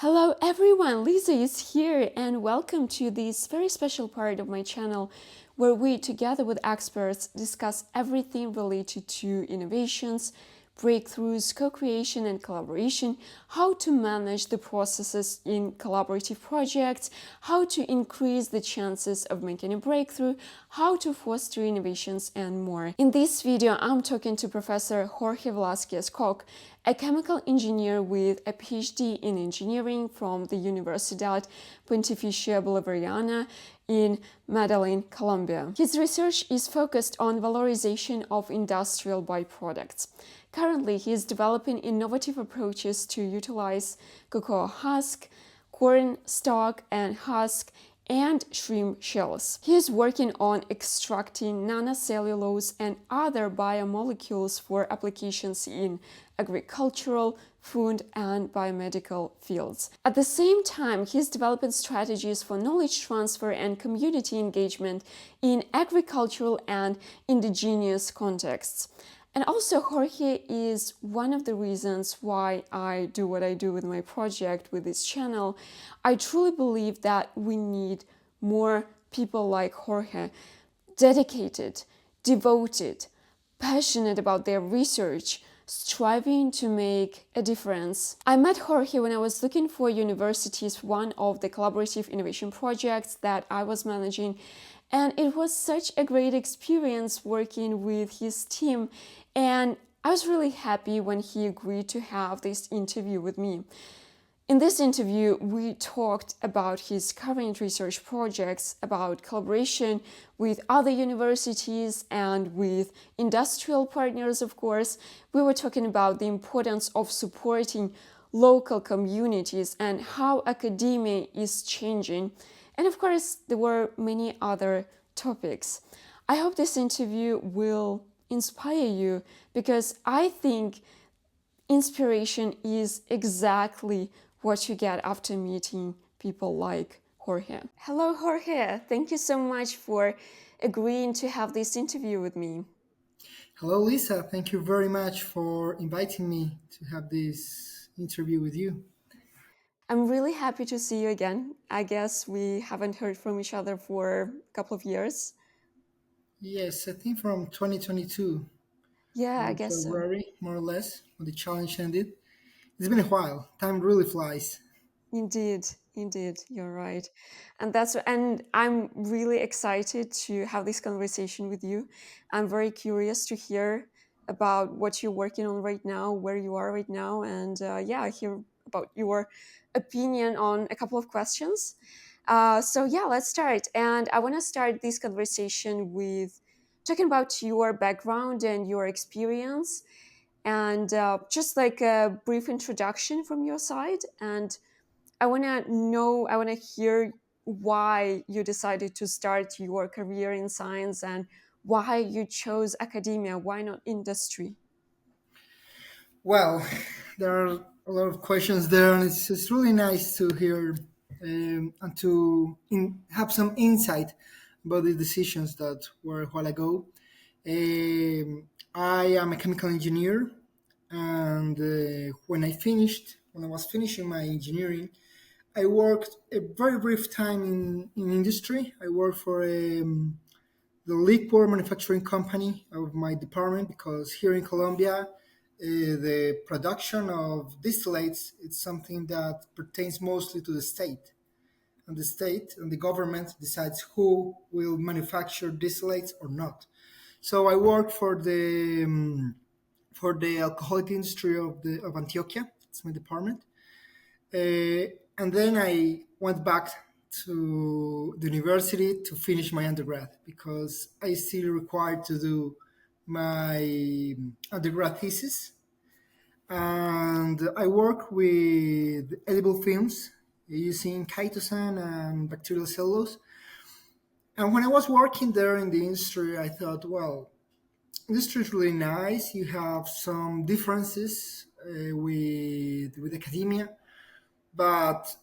Hello everyone, Lisa is here and welcome to this very special part of my channel where we together with experts discuss everything related to innovations, breakthroughs, co-creation and collaboration, how to manage the processes in collaborative projects, how to increase the chances of making a breakthrough, how to foster innovations and more. In this video, I'm talking to Professor Jorge Velasquez-Cock, a chemical engineer with a PhD in engineering from the Universidad Pontificia Bolivariana in Medellín, Colombia. His research is focused on valorization of industrial byproducts. Currently, he is developing innovative approaches to utilize cocoa husk, corn stalk and husk, and shrimp shells. He is working on extracting nanocellulose and other biomolecules for applications in agricultural, food, and biomedical fields. At the same time, he is developing strategies for knowledge transfer and community engagement in agricultural and indigenous contexts. And also, Jorge is one of the reasons why I do what I do with my project, with this channel. I truly believe that we need more people like Jorge, dedicated, devoted, passionate about their research, striving to make a difference. I met Jorge when I was looking for universities for one of the collaborative innovation projects that I was managing, and it was such a great experience working with his team, and I was really happy when he agreed to have this interview with me. In this interview, we talked about his current research projects, about collaboration with other universities and with industrial partners, of course. We were talking about the importance of supporting local communities and how academia is changing. And of course, there were many other topics. I hope this interview will inspire you because I think inspiration is exactly what you get after meeting people like Jorge. Hello, Jorge. Thank you so much for agreeing to have this interview with me. Hello, Lisa. Thank you very much for inviting me to have this interview with you. I'm really happy to see you again. I guess we haven't heard from each other for a couple of years. Yes, I think from 2022, Yeah, I in guess so. February, more or less, when the challenge ended. It's been a while. Time really flies. Indeed, you're right. And I'm really excited to have this conversation with you. I'm very curious to hear about what you're working on right now, where you are right now, and yeah, hear about your opinion on a couple of questions. So yeah, let's start. And I want to start this conversation with talking about your background and your experience, and just like a brief introduction from your side. And I want to hear why you decided to start your career in science and why you chose academia, why not industry? Well, there are a lot of questions there, and it's really nice to hear and to have some insight about the decisions that were a while ago. I am a chemical engineer, and when I was finishing my engineering, I worked a very brief time in industry. I worked for the liquor manufacturing company of my department because here in Colombia, the production of distillates is something that pertains mostly to the state. And the state and the government decides who will manufacture distillates or not. So I work for the alcoholic industry of Antioquia. It's my department. And then I went back to the university to finish my undergrad because I still required to do my undergrad thesis. And I work with edible films using Chitosan and bacterial cellulose. And when I was working there in the industry, I thought, well, industry is really nice. You have some differences with academia, but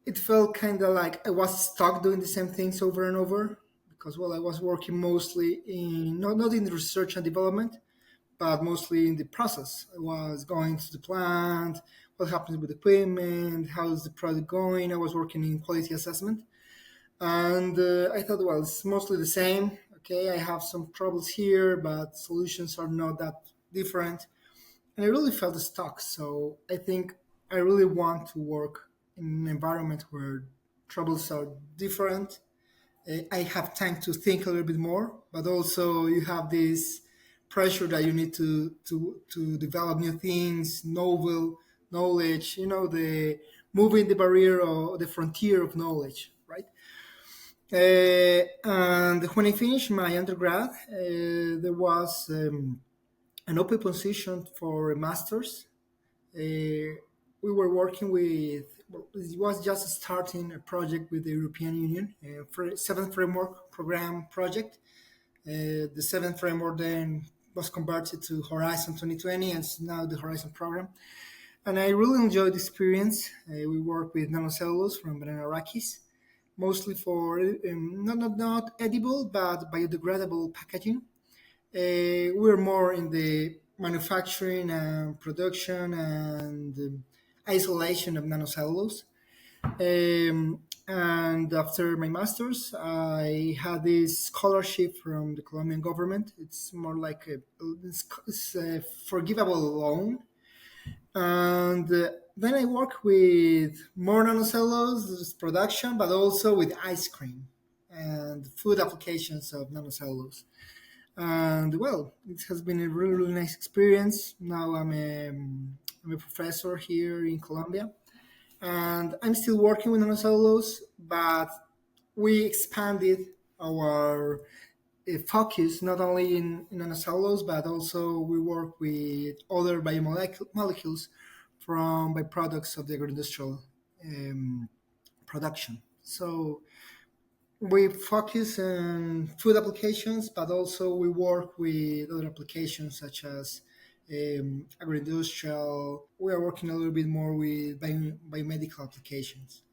it felt kind of like I was stuck doing the same things over and over because, well, I was working mostly in not in research and development, but mostly in the process. I was going to the plant, what happens with the equipment, how's the product going. I was working in quality assessment, and I thought, well, it's mostly the same. Okay, I have some troubles here, but solutions are not that different. And I really felt stuck. So I think I really want to work in an environment where troubles are different. I have time to think a little bit more, but also you have this pressure that you need to develop new things, novel knowledge. The moving the barrier or the frontier of knowledge, right? And when I finished my undergrad, there was an open position for a master's. We were working with, well, it was just starting a project with the European Union, for seventh framework program project. The seventh framework then was converted to Horizon 2020, and it's now the Horizon program. And I really enjoyed the experience. We work with nanocellulose from banana rachis, mostly for not edible but biodegradable packaging. We're more in the manufacturing and production and isolation of nanocellulose. And after my master's, I had this scholarship from the Colombian government. It's more like it's a forgivable loan. And then I work with more nanocellulose production, but also with ice cream and food applications of nanocellulose. And well, it has been a really, really nice experience. Now I'm a professor here in Colombia, and I'm still working with nanocellulose, but we expanded our focus not only in nanocellulose, but also we work with other biomolecules from byproducts of the agroindustrial um, production. So we focus on food applications, but also we work with other applications such as agroindustrial. We are working a little bit more with biomedical applications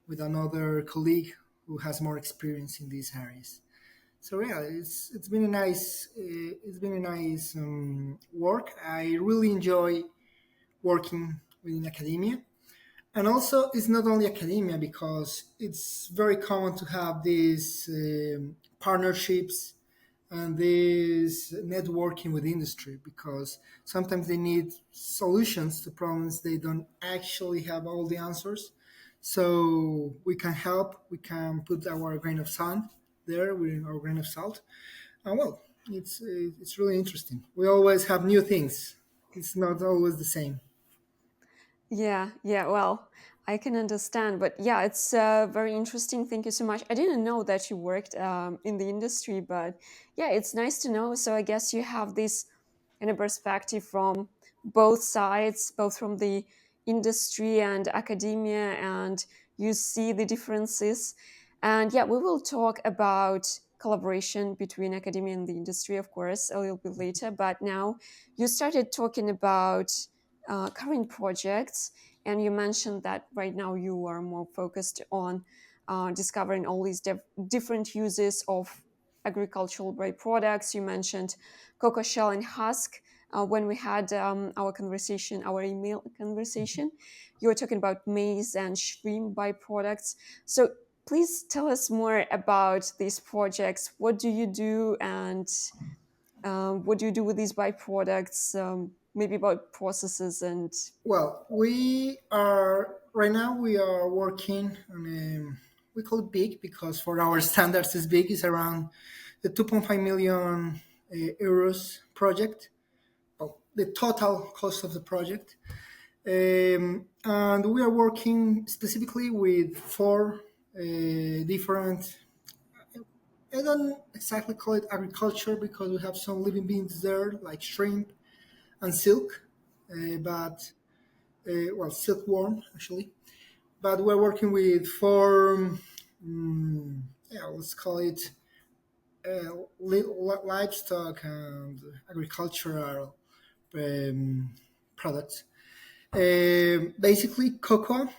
with another colleague who has more experience in these areas. So yeah, it's been a nice work. I really enjoy working within academia. And also, it's not only academia because it's very common to have these partnerships and this networking with industry because sometimes they need solutions to problems they don't actually have all the answers. So we can help. We can put our grain of sand there with our grain of salt. And well, it's really interesting. We always have new things. It's not always the same. Yeah, yeah, well, I can understand. But yeah, it's very interesting. Thank you so much. I didn't know that you worked in the industry, but yeah, it's nice to know. So I guess you have this kind of perspective from both sides, both from the industry and academia, and you see the differences. And yeah, we will talk about collaboration between academia and the industry, of course, a little bit later. But now you started talking about current projects, and you mentioned that right now you are more focused on discovering all these different uses of agricultural byproducts. You mentioned cocoa shell and husk. When we had our conversation, our email conversation, you were talking about maize and shrimp byproducts. So please tell us more about these projects. What do you do, and what do you do with these byproducts? Maybe about processes and Well, we are right now. We are working on a, we call it big because for our standards is big. It's around the 2.5 million euros project. Well, the total cost of the project, and we are working specifically with four different. I don't exactly call it agriculture because we have some living beings there like shrimp and silk, but well, silkworm actually. But we're working with four, yeah, let's call it livestock and agricultural um, products. Basically, cocoa,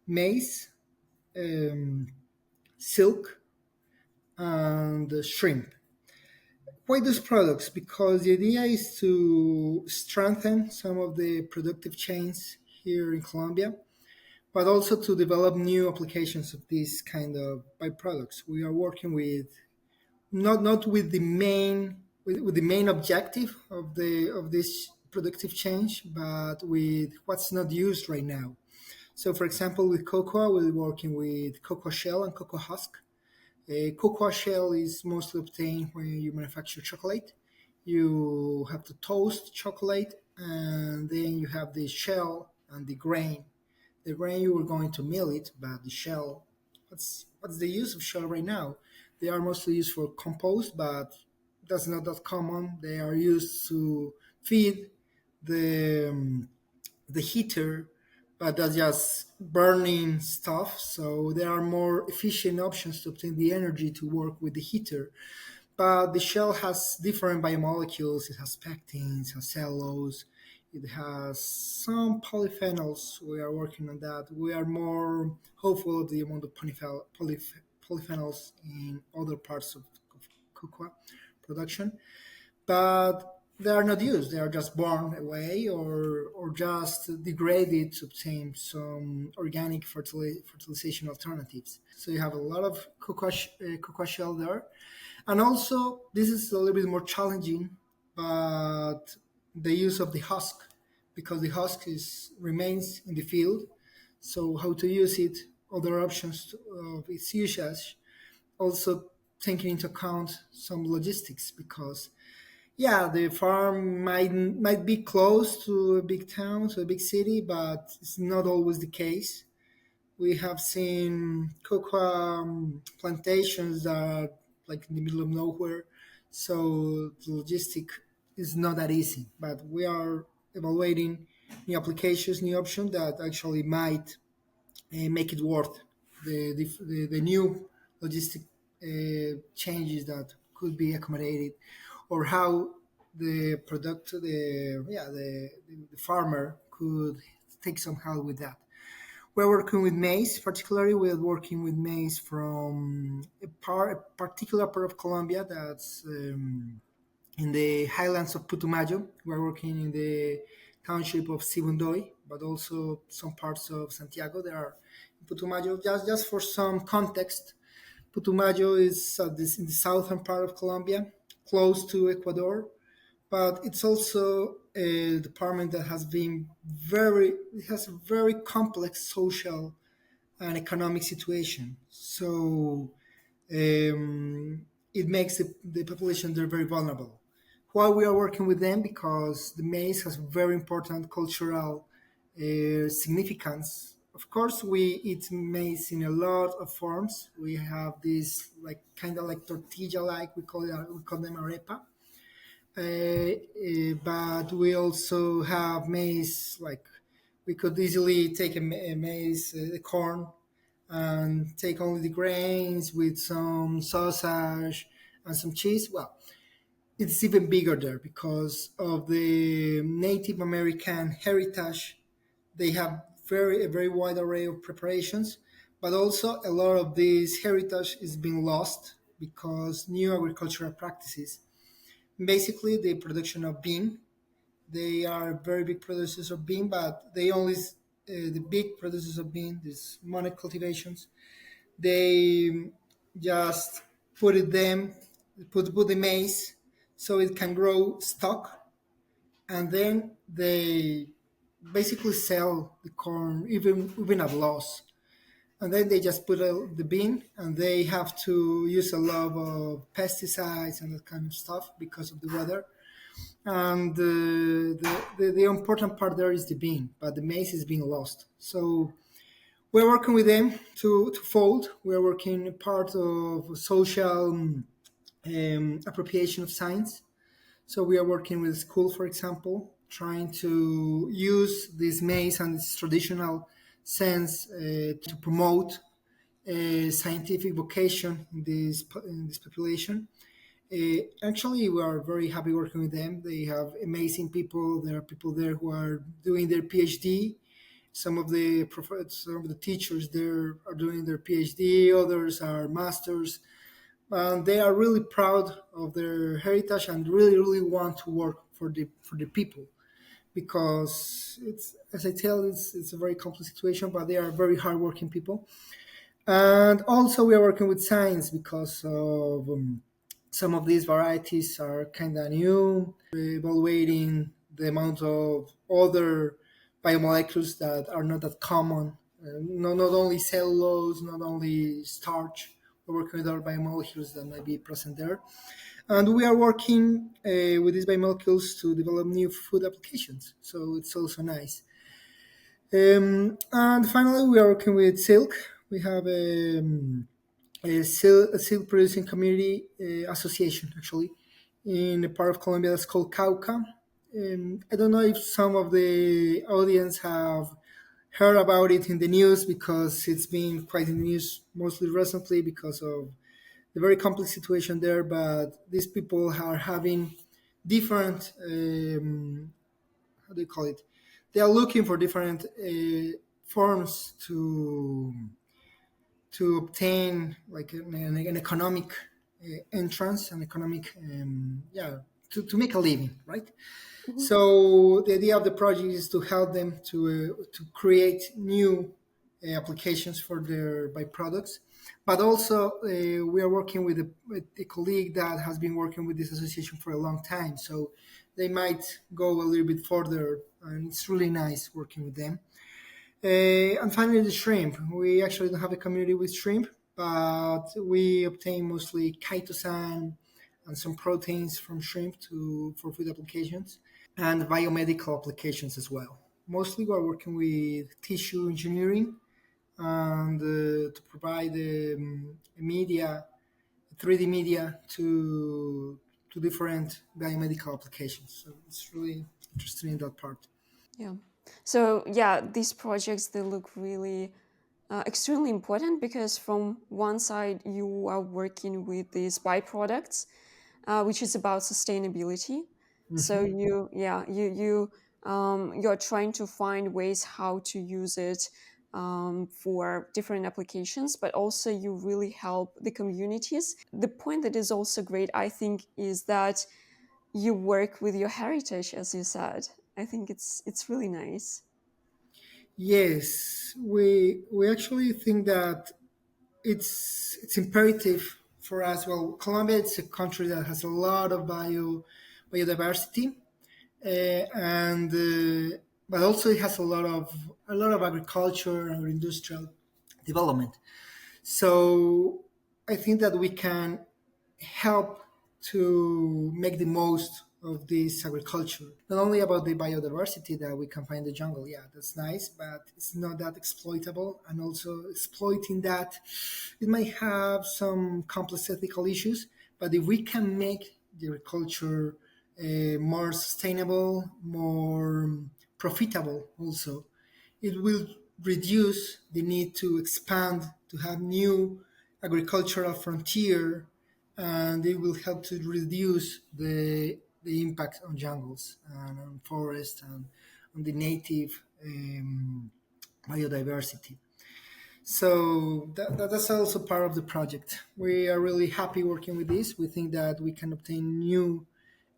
maize, um, silk, and shrimp. Why those products? Because the idea is to strengthen some of the productive chains here in Colombia, but also to develop new applications of these kind of byproducts. We are working with not with the main main objective of this productive change, but with what's not used right now. So, for example, with cocoa, we're working with cocoa shell and cocoa husk. A cocoa shell is mostly obtained when you manufacture chocolate. You have to toast chocolate, and then you have the shell and the grain. The grain you were going to mill it, but the shell, what's the use of shell right now? They are mostly used for compost, but that's not that common. They are used to feed the the heater, but that's just burning stuff. So there are more efficient options to obtain the energy to work with the heater. But the shell has different biomolecules. It has pectins, it has cellulose, it has some polyphenols. We are working on that. We are more hopeful of the amount of polyphenols in other parts of cocoa production, but they are not used. They are just burned away or just degraded to obtain some organic fertilization alternatives. So you have a lot of cocoa shell there. And also, this is a little bit more challenging, but the use of the husk, because the husk remains in the field. So how to use it, other options of its usage, also taking into account some logistics, because yeah, the farm might be close to a big town, to a big city, but it's not always the case. We have seen cocoa plantations that are like in the middle of nowhere, so the logistic is not that easy. But we are evaluating new applications, new options that actually might make it worth the new logistic changes that could be accommodated, or how the product the farmer could take some help with that. We're working with maize, particularly we're working with maize from a particular part of Colombia that's in the highlands of Putumayo. We're working in the township of Sibundoy, but also some parts of Santiago. There are in Putumayo. Just for some context, Putumayo is in the southern part of Colombia, close to Ecuador, but it's also a department that it has a very complex social and economic situation. So it makes the population there very vulnerable. Why we are working with them? Because the maize has very important cultural significance. Of course, we eat maize in a lot of forms. We have this like kind of like tortilla-like. We call them arepa. But we also have maize. Like we could easily take a maize, a corn, and take only the grains with some sausage and some cheese. Well, it's even bigger there because of the Native American heritage. They have a very wide array of preparations, but also a lot of this heritage is being lost because new agricultural practices. Basically, the production of bean. They are very big producers of bean, but they only the big producers of bean, these money cultivations, they just put the maize so it can grow stock, and then they basically sell the corn even at loss. And then they just put the bean, and they have to use a lot of pesticides and that kind of stuff because of the weather. And the important part there is the bean, but the maize is being lost. So we're working with them to fold. We're working part of social appropriation of science. So we are working with school, for example, trying to use this maize and its traditional sense to promote a scientific vocation in this population. Actually, we are very happy working with them. They have amazing people. There are people there who are doing their PhD. Some of the teachers there are doing their PhD. Others are masters. And they are really proud of their heritage and really, really want to work for the people. because it's, as I tell, it's a very complex situation, but they are very hardworking people. And also, we are working with science because of some of these varieties are kind of new. We're evaluating the amount of other biomolecules that are not that common. Not only cellulose, not only starch. We're working with other biomolecules that might be present there. And we are working with these biomolecules to develop new food applications. So it's also nice. And finally, we are working with silk. We have a silk producing community association, actually, in a part of Colombia that's called Cauca. I don't know if some of the audience have heard about it in the news because it's been quite in the news mostly recently because of the very complex situation there. But these people are having different, how do you call it? They are looking for different forms to obtain like an economic entrance, an economic, to make a living, right? Mhm. So the idea of the project is to help them to create new applications for their byproducts, but also we are working with a colleague that has been working with this association for a long time, so they might go a little bit further, and it's really nice working with them. And finally, the shrimp. We actually don't have a community with shrimp, but we obtain mostly chitosan and some proteins from shrimp to for food applications and biomedical applications as well. Mostly, we're working with tissue engineering and to provide media, 3D media to different biomedical applications. So it's really interesting in that part. Yeah. So yeah, these projects they look really extremely important because from one side you are working with these byproducts, which is about sustainability. So you're trying to find ways how to use it for different applications, but also you really help the communities. The point that is also great, I think, is that you work with your heritage, as you said. I think it's really nice. Yes, we actually think that it's imperative for us. Well, Colombia it's a country that has a lot of biodiversity, and but also it has a lot of agriculture and industrial development. So I think that we can help to make the most of this agriculture. Not only about the biodiversity that we can find in the jungle, yeah, that's nice, but it's not that exploitable. And also exploiting that, it might have some complex ethical issues. But if we can make the agriculture more sustainable, more profitable, also, it will reduce the need to expand to have new agricultural frontier, and it will help to reduce the impact on jungles and on forests and on the native biodiversity. So that's also part of the project. We are really happy working with this. We think that we can obtain new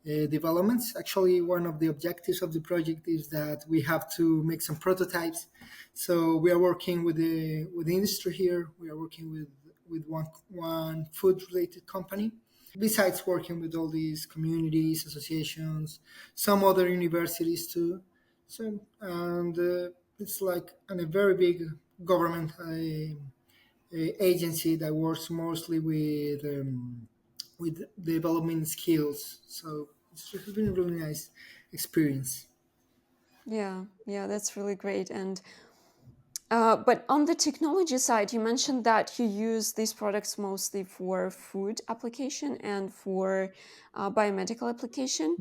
developments. Actually, one of the objectives of the project is that we have to make some prototypes. So we are working with the industry here. We are working with one food related company. Besides working with all these communities, associations, some other universities too. So and it's like a very big government agency that works mostly with developing skills. So it's been a really nice experience. Yeah, yeah, that's really great. And but on the technology side, you mentioned that you use these products mostly for food application and for biomedical application.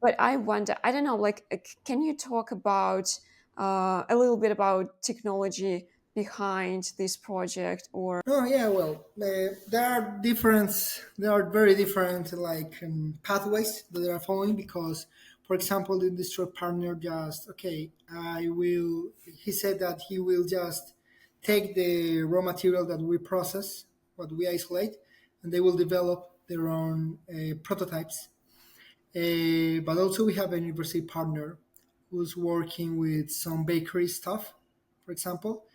But I wonder, I don't know, like, can you talk about a little bit about technology behind this project or? Oh yeah, well, there are very different like pathways that they are following because, for example, the industrial partner just okay, I will. He said that he will just take the raw material that we process, what we isolate, and they will develop their own prototypes. But also we have a university partner who's working with some bakery stuff, for example.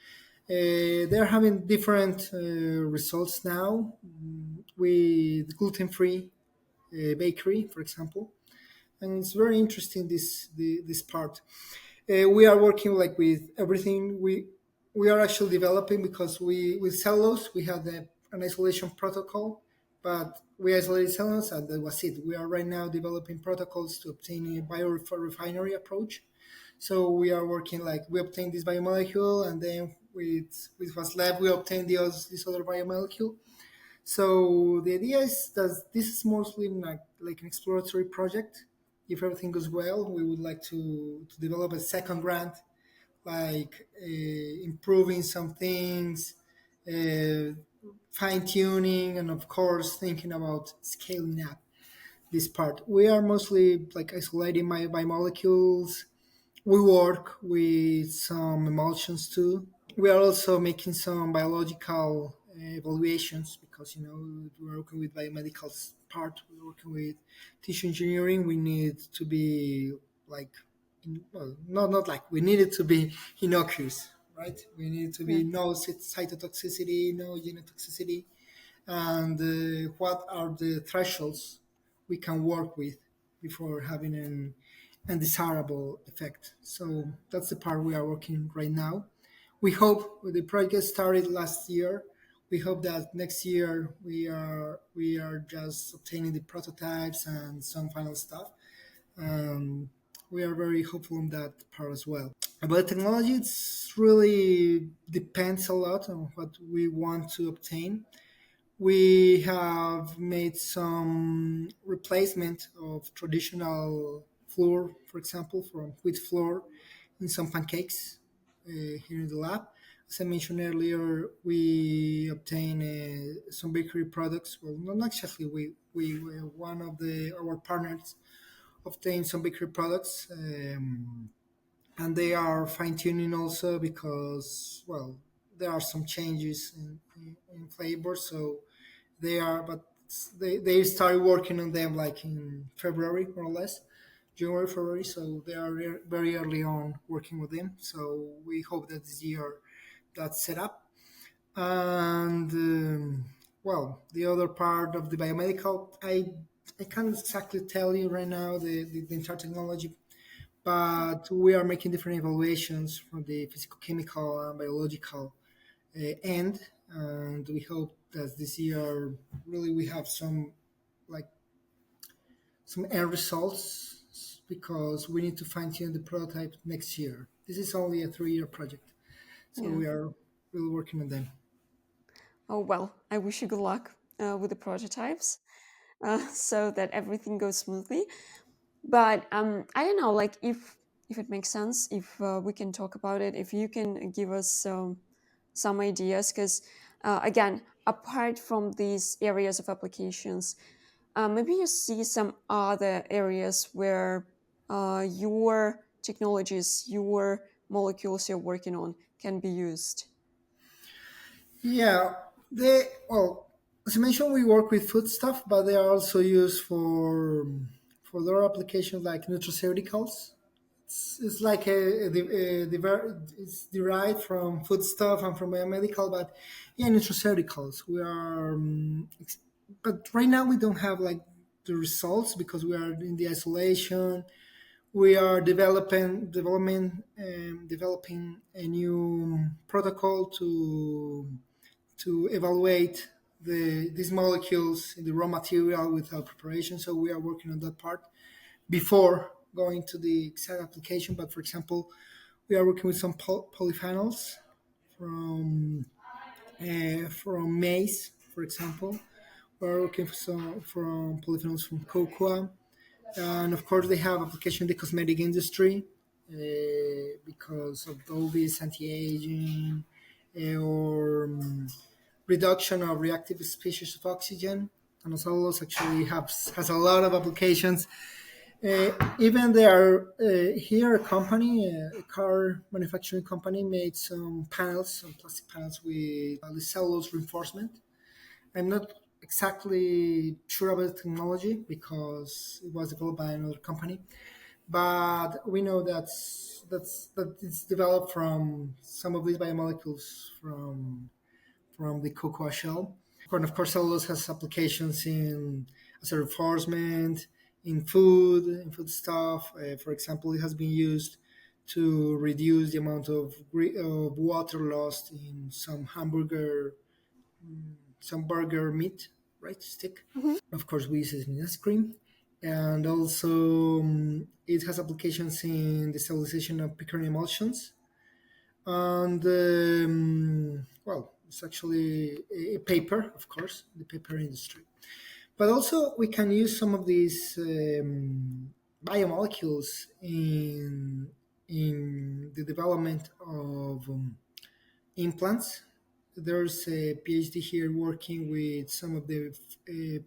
They're having different results now with gluten-free bakery, for example, and it's very interesting this part. We are working like with everything. We are actually developing because we with cellulose we had an isolation protocol, but we isolated cellulose and that was it. We are right now developing protocols to obtain a biorefinery approach. So we are working like we obtain this biomolecule, and then with what's left we obtain this other biomolecule. So the idea is that this is mostly like an exploratory project. If everything goes well, we would like to develop a second grant, like improving some things, uh, fine tuning, and of course thinking about scaling up this part. We are mostly like isolating my biomolecules. We work with some emulsions too. We are also making some biological evaluations because we're working with biomedical part. We're working with tissue engineering. We need to be like, well, not like we need it to be innocuous, right? We need to Yeah. be no cytotoxicity, no genotoxicity, and what are the thresholds we can work with before having an undesirable effect. So that's the part we are working right now. We hope the project started last year. We hope that next year we are just obtaining the prototypes and some final stuff. We are very hopeful on that part as well. About technology, it's really depends a lot on what we want to obtain. We have made some replacement of traditional flour, for example, from wheat flour in some pancakes here in the lab. As I mentioned earlier, we obtain some bakery products. Well, not exactly we one of our partners obtained some bakery products, and they are fine tuning also because well there are some changes in flavor, so but they started working on them like in February more or less, January, February. So they are very early on working with them. So we hope that this year that's set up. And well, the other part of the biomedical, I can't exactly tell you right now the entire technology, but we are making different evaluations from the physical, chemical, and biological end, and we hope that this year really we have like some end results because we need to fine tune the prototype next year. This is only a 3-year project, so Yeah. we are really working on them. Oh, well, I wish you good luck with the prototypes so that everything goes smoothly. But I don't know, like if it makes sense, if we can talk about it, if you can give us some ideas, because again, apart from these areas of applications, maybe you see some other areas where your technologies, your molecules you're working on can be used. Yeah, well, as I mentioned, we work with food stuff, but they are also used for other applications like nutraceuticals. It's like it's derived from food stuff and from biomedical, but yeah, nutraceuticals. But right now we don't have like the results because we are in the isolation. We are developing a new protocol to evaluate these molecules in the raw material without preparation. So we are working on that part before going to the exact application. But for example, we are working with some polyphenols from maize, for example. We're working for some from polyphenols from cocoa, and of course they have application in the cosmetic industry because of all this anti-aging or reduction of reactive species of oxygen. And cellulose actually has a lot of applications. Even there here a company, a car manufacturing company, made some panels, some plastic panels with cellulose reinforcement. I'm not exactly sure about the technology because it was developed by another company, but we know that it's developed from some of these biomolecules from the cocoa shell. And of course, cellulose has applications in as a reinforcement in food stuff. For example, it has been used to reduce the amount of water lost in some burger meat, right? Stick. Of course, we use it in ice cream. And also, it has applications in the stabilization of pickering emulsions. And, well, it's actually a paper, of course, the paper industry. But also, we can use some of these biomolecules in the development of implants. There's a PhD here working with some of the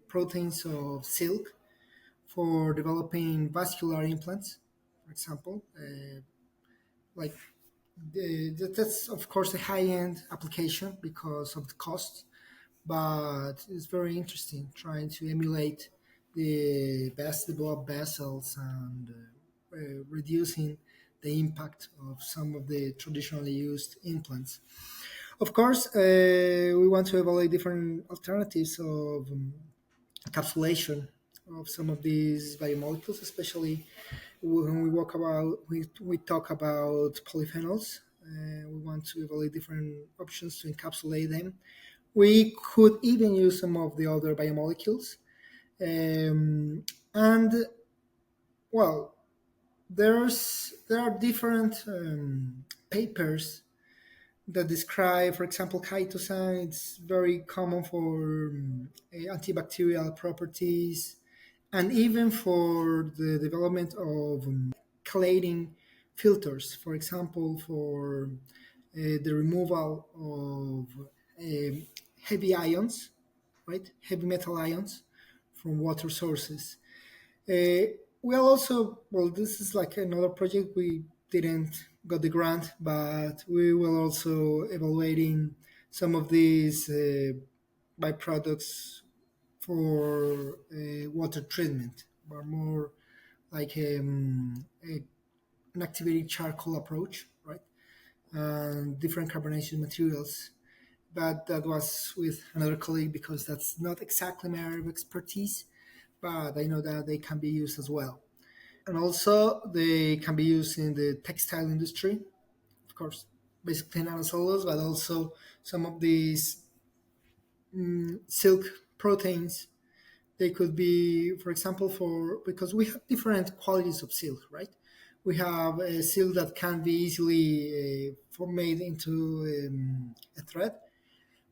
proteins of silk for developing vascular implants, for example. Like that's of course a high-end application because of the cost, but it's very interesting trying to emulate the blood vessels and reducing the impact of some of the traditionally used implants. Of course, we want to evaluate different alternatives of encapsulation of some of these biomolecules, especially when we talk about polyphenols. We want to evaluate different options to encapsulate them. We could even use some of the other biomolecules, and well, there are different papers that describe, for example, Chitosan. It's very common for antibacterial properties and even for the development of chelating filters, for example, for the removal of heavy ions, right? Heavy metal ions from water sources. We also, well, this is like another project. We didn't got the grant, but we will also evaluating some of these byproducts for water treatment, but more like an activated charcoal approach, right? And different carbonation materials. But that was with another colleague because that's not exactly my area of expertise, but I know that they can be used as well. And also, they can be used in the textile industry, of course, basically nanocellulose, but also some of these silk proteins. They could be, for example, for because we have different qualities of silk, right? We have a silk that can be easily made into a thread,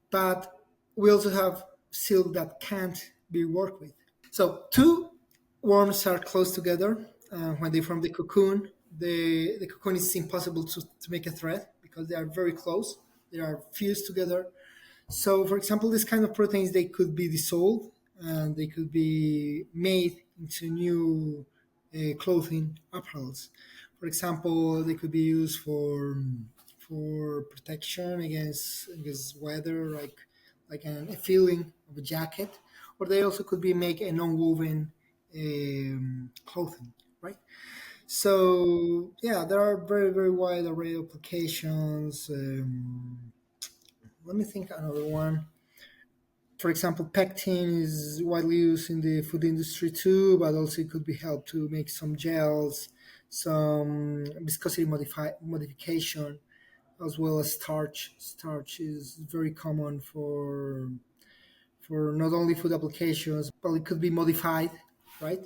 but we also have silk that can't be worked with. So two worms are close together. When they form the cocoon, the cocoon is impossible to make a thread because they are very close. They are fused together. So, for example, this kind of proteins they could be dissolved and they could be made into new clothing apparels. For example, they could be used for protection against weather, a feeling of a jacket, or they also could be make a non-woven clothing, right? So yeah, there are very wide array of applications. Let me think another one. For example, pectin is widely used in the food industry too, but also it could be helped to make some gels, some viscosity modification, as well as starch. Starch is very common for not only food applications, but it could be modified, right?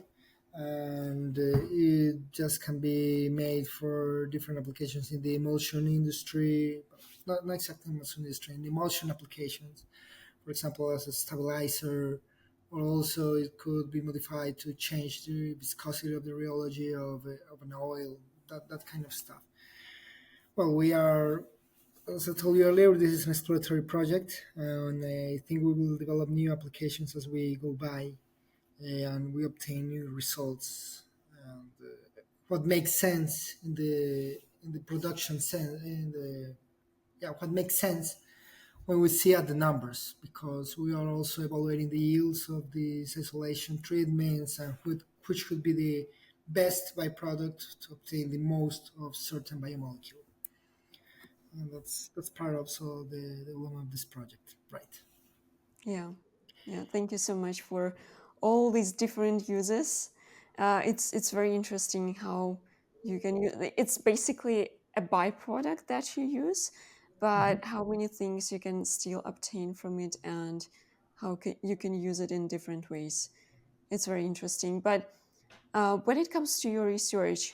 And it just can be made for different applications in the emulsion industry, not exactly emulsion industry, in the emulsion applications, for example, as a stabilizer, or also it could be modified to change the viscosity of the rheology of an oil, that kind of stuff. Well, we are, as I told you earlier, this is an exploratory project, and I think we will develop new applications as we go by and we obtain new results. And what makes sense in the production sense, what makes sense when we see at the numbers, because we are also evaluating the yields of these isolation treatments and which could be the best byproduct to obtain the most of certain biomolecule. And that's part also the one of this project, right? Yeah, yeah. Thank you so much for all these different uses. It's very interesting how you can use. It's basically a byproduct that you use, but how many things you can still obtain from it, and how you can use it in different ways. It's very interesting. But when it comes to your research,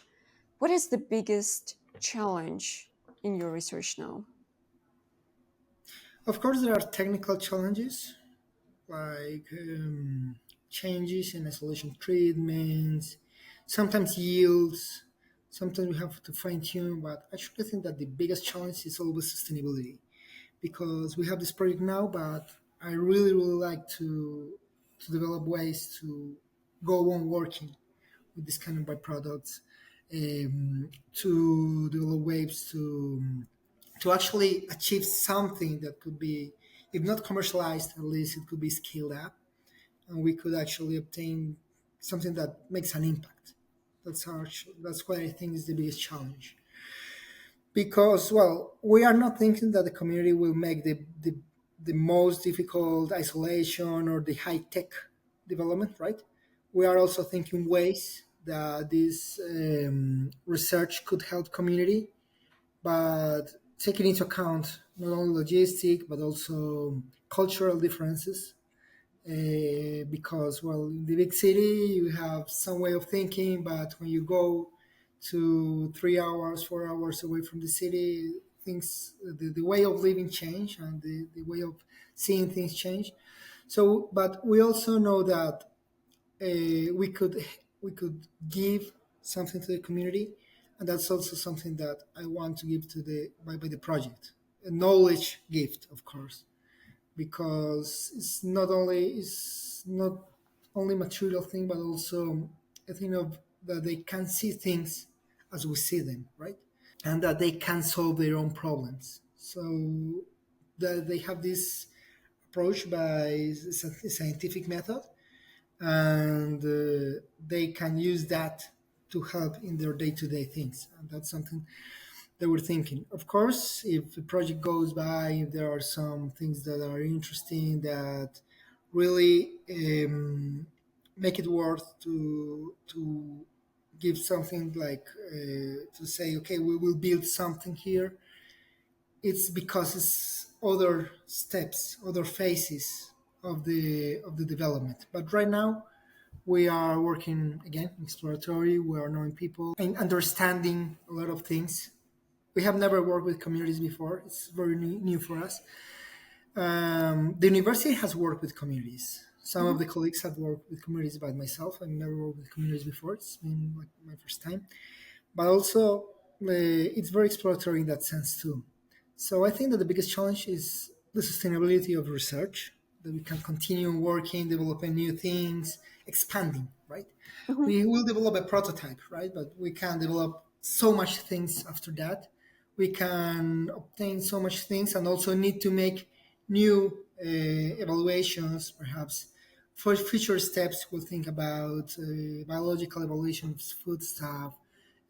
what is the biggest challenge in your research now? Of course, there are technical challenges like changes in isolation treatments, sometimes yields, sometimes we have to fine tune. But actually, I think that the biggest challenge is always sustainability because we have this project now, but I really, really like to develop ways to go on working with this kind of byproducts, to develop ways to actually achieve something that could be, if not commercialized, at least it could be scaled up, and we could actually obtain something that makes an impact. That's what I think is the biggest challenge. Because, well, we are not thinking that the community will make the most difficult isolation or the high tech development, right? We are also thinking ways that this research could help community, but taking into account not only logistic but also cultural differences. Because, well, in the big city you have some way of thinking, but when you go to 3 hours, 4 hours away from the city, things, the way of living change and the way of seeing things change. So, but we also know that we could give something to the community, and that's also something that I want to give to by the project, a knowledge gift, of course, because it's not only material thing, but also a thing of that they can see things as we see them, right? And that they can solve their own problems. So that they have this approach by scientific method, and they can use that to help in their day-to-day things, and that's something they were thinking. Of course, if the project goes by, if there are some things that are interesting that really make it worth to give something like to say, okay, we will build something here. It's because it's other steps, other phases of the development. But right now, we are working again exploratory. We are knowing people and understanding a lot of things. We have never worked with communities before. It's very new for us. The university has worked with communities. Some of the colleagues have worked with communities, but myself, I've never worked with communities before. It's been like my first time. But also, it's very exploratory in that sense too. So I think that the biggest challenge is the sustainability of research, that we can continue working, developing new things, expanding, right? Mhm. We will develop a prototype, right? But we can develop so much things after that. We can obtain so much things and also need to make new evaluations, perhaps. For future steps, we'll think about biological evaluation of food stuff,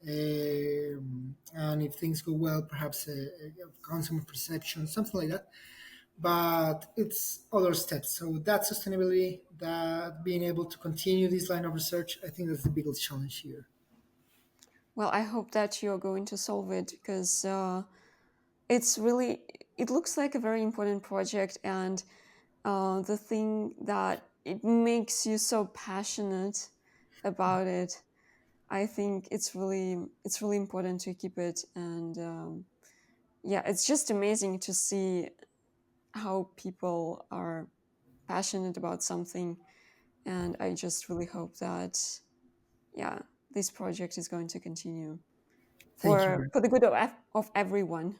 and if things go well, perhaps a consumer perception, something like that. But it's other steps. So that sustainability, that being able to continue this line of research, I think that's the biggest challenge here. Well, I hope that you're going to solve it because it's really, it looks like a very important project. And the thing that it makes you so passionate about it, I think it's really important to keep it. And yeah, it's just amazing to see how people are passionate about something. And I just really hope that, yeah, this project is going to continue Thank you very, for the good of everyone.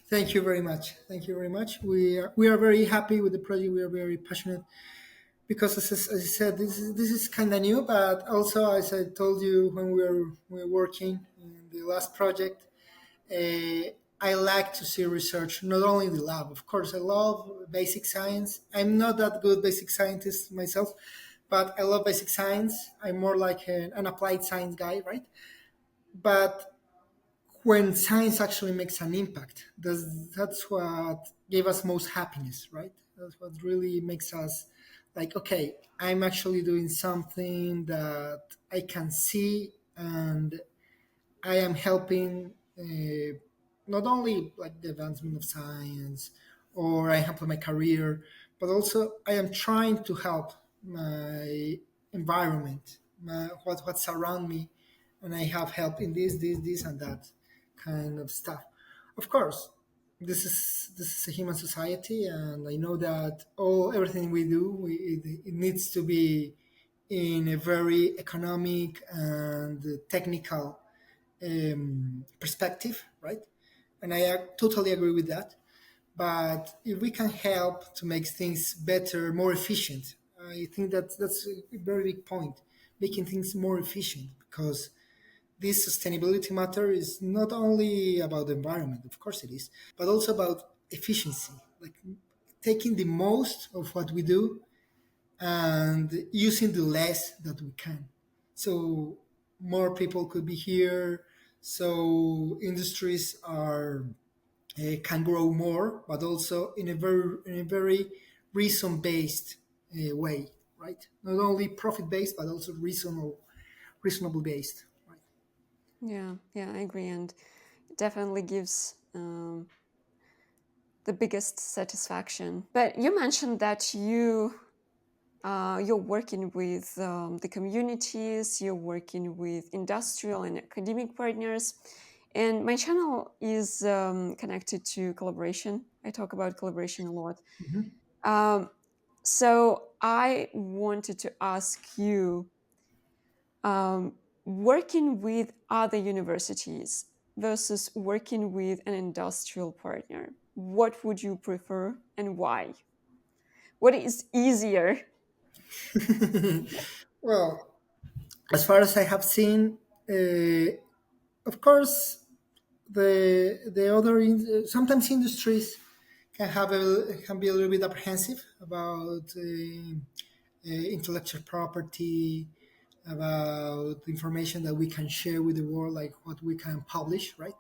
thank you very much. Thank you very much. We are very happy with the project. We are very passionate because, as I said, this is kind of new, but also, as I told you when we were working in the last project, uh, I like to see research not only in the lab. Of course, I love basic science. I'm not that good basic scientist myself, but I love basic science. I'm more like an applied science guy, right? But when science actually makes an impact, that's what gave us most happiness, right? That's what really makes us like, okay, I'm actually doing something that I can see, and I am helping not only like the advancement of science, or I help my career, but also I am trying to help my environment, what's around me, and I have help in this, and that kind of stuff. Of course, this is a human society, and I know that everything we do, it needs to be in a very economic and technical perspective, right? And I totally agree with that. But if we can help to make things better, more efficient, I think that that's a very big point, making things more efficient, because this sustainability matter is not only about the environment, of course it is, but also about efficiency, like taking the most of what we do and using the less that we can. So more people could be here. So industries are can grow more, but also in a very reason based way, right? Not only profit based, but also reasonable based, right? Yeah, yeah, I agree, and it definitely gives the biggest satisfaction. But you mentioned that you're working with the communities, you're working with industrial and academic partners, and my channel is connected to collaboration. I talk about collaboration a lot. Um, so I wanted to ask you, working with other universities versus working with an industrial partner, what would you prefer and why? What is easier? Well, as far as I have seen, of course, the other sometimes industries can be a little bit apprehensive about intellectual property, about the information that we can share with the world, like what we can publish, right?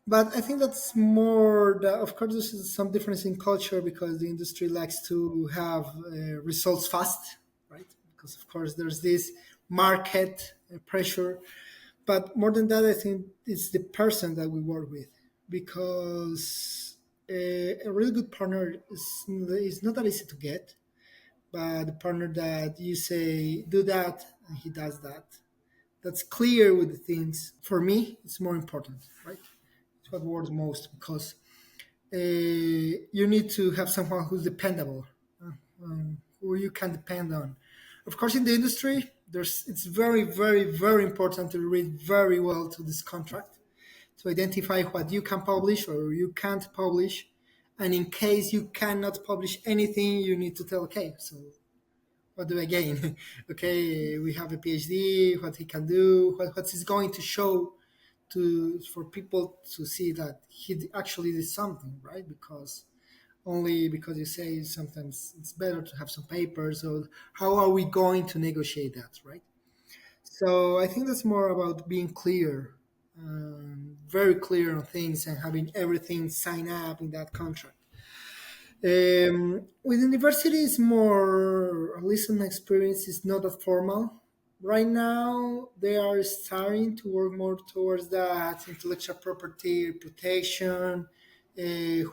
But I think that's more that, of course, there's some difference in culture because the industry likes to have results fast, right? Because, of course, there's this market pressure. But more than that, I think it's the person that we work with, because a really good partner is not that easy to get, but the partner that you say, do that, and he does that. That's clear with the things. For me, it's more important, right? It's what works most, because you need to have someone who's dependable, who you can depend on. Of course, in the industry, it's very, very, very important to read very well to this contract to identify what you can publish or you can't publish. And in case you cannot publish anything, you need to tell, okay, so what do I gain? Okay, we have a PhD, what he can do, what he's going to show to for people to see that he actually did something, right? Because only because you say sometimes it's better to have some papers. So how are we going to negotiate that, right? So I think that's more about being clear, very clear on things, and having everything signed up in that contract. With university, it's more, at least in my experience, it's not that formal. Right now, they are starting to work more towards that intellectual property protection,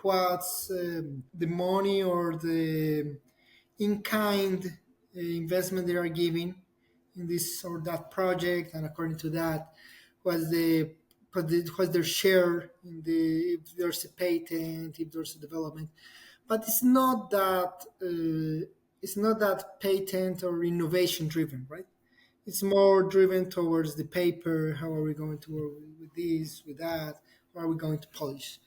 what's the money or the in-kind investment they are giving in this or that project, and according to that, what's the what's their share in the, if there's a patent, if there's a development. But it's not that patent or innovation driven, right? It's more driven towards the paper. How are we going to work with this, with that? How are we going to publish?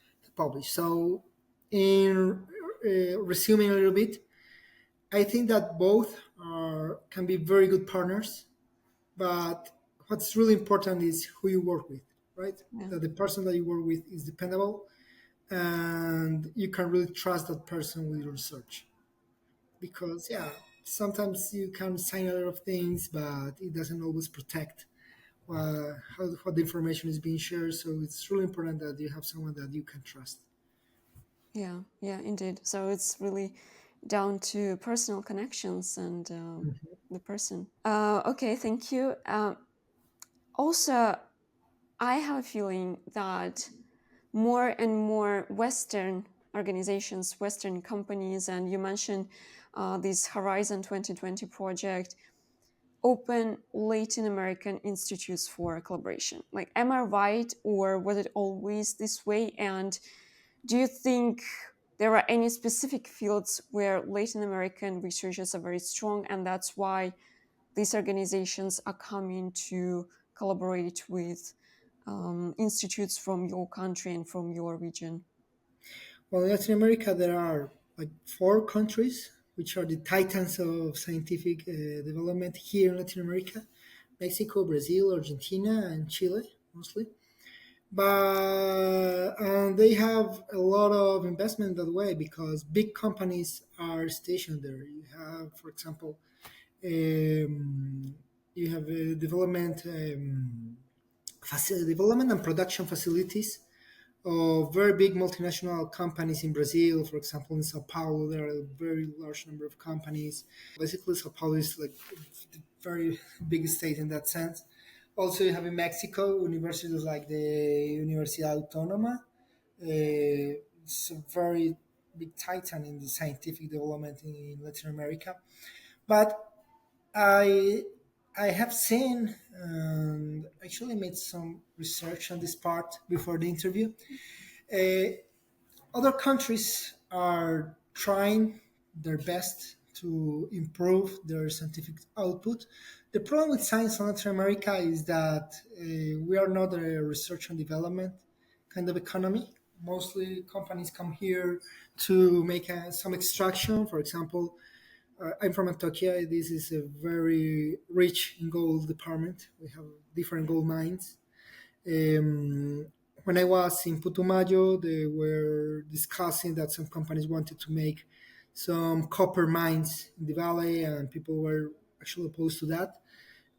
So, in resuming a little bit, I think that both are can be very good partners. But what's really important is who you work with, right? Yeah. That the person that you work with is dependable, and you can really trust that person with your research. Because, yeah, sometimes you can sign a lot of things, but it doesn't always protect how the information is being shared. So it's really important that you have someone that you can trust. Yeah, yeah, indeed. So it's really down to personal connections and the person. Okay, thank you. Also, I have a feeling that more and more Western organizations, Western companies, and you mentioned this Horizon 2020 project, open Latin American institutes for collaboration. Like, am I right, or was it always this way? And do you think there are any specific fields where Latin American researchers are very strong, and that's why these organizations are coming to collaborate with institutes from your country and from your region? Well, in Latin America, there are like four countries which are the titans of scientific development here in Latin America: Mexico, Brazil, Argentina, and Chile, mostly. But they have a lot of investment that way because big companies are stationed there. You have, for example, um, you have development and production facilities of very big multinational companies in Brazil. For example, in Sao Paulo, there are a very large number of companies. Basically, Sao Paulo is like the very big state in that sense. Also, you have in Mexico universities like the Universidad Autónoma. It's a very big titan in the scientific development in Latin America. But I I have seen and actually made some research on this part before the interview. Uh, Other countries are trying their best to improve their scientific output. The problem with science in Latin America is that we are not a research and development kind of economy. Mostly companies come here to make some extraction. For example, I'm from Antioquia. This is a very rich in gold department. We have different gold mines. When I was in Putumayo, they were discussing that some companies wanted to make some copper mines in the valley, and people were actually opposed to that.